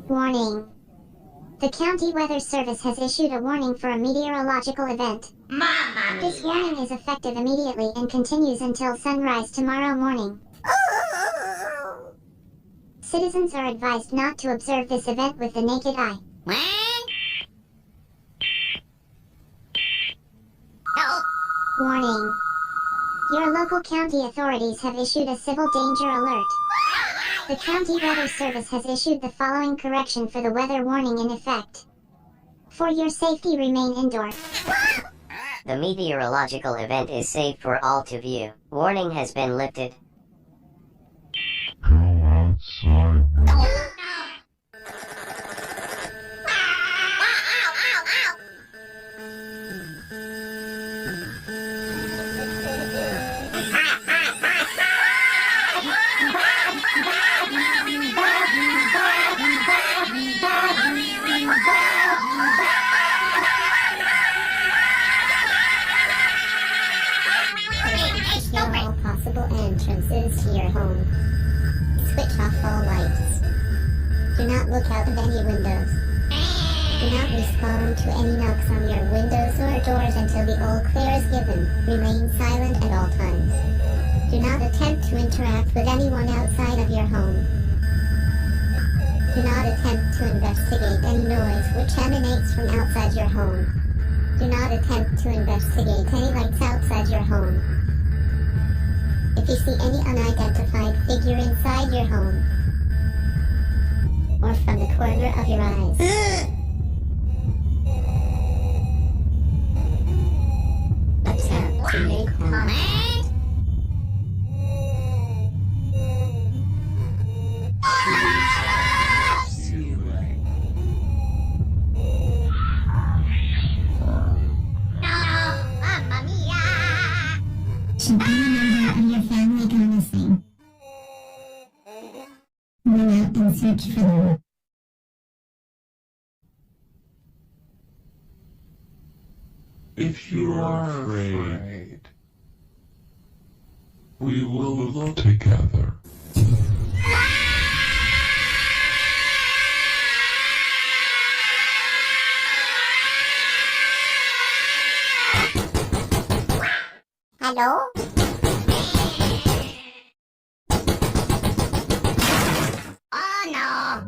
Warning. The County Weather Service has issued a warning for a meteorological event. Mamma This mia! warning is effective immediately and continues until sunrise tomorrow morning. Citizens are advised not to observe this event with the naked eye. What? Help! Warning. Your local county authorities have issued a civil danger alert. The County Weather Service has issued the following correction for the weather warning in effect. For your safety, remain indoors. The meteorological event is safe for all to view. Warning has been lifted. Go outside. All possible entrances to your home. Switch off all lights. Do not look out of any windows. Do not respond to any knocks on your windows or doors until the all clear is given. Remain silent at all times. Do not attempt to interact with anyone outside of your home. Do not attempt to investigate any noise which emanates from outside your home. Do not attempt to investigate any lights outside your home. If you see any unidentified figure inside your home, or from the corner of your eyes, attempt to make harm. Mamma mia! Should any member of your family go missing, run out and search for them. If you are afraid, we will look together. Hello? Oh no!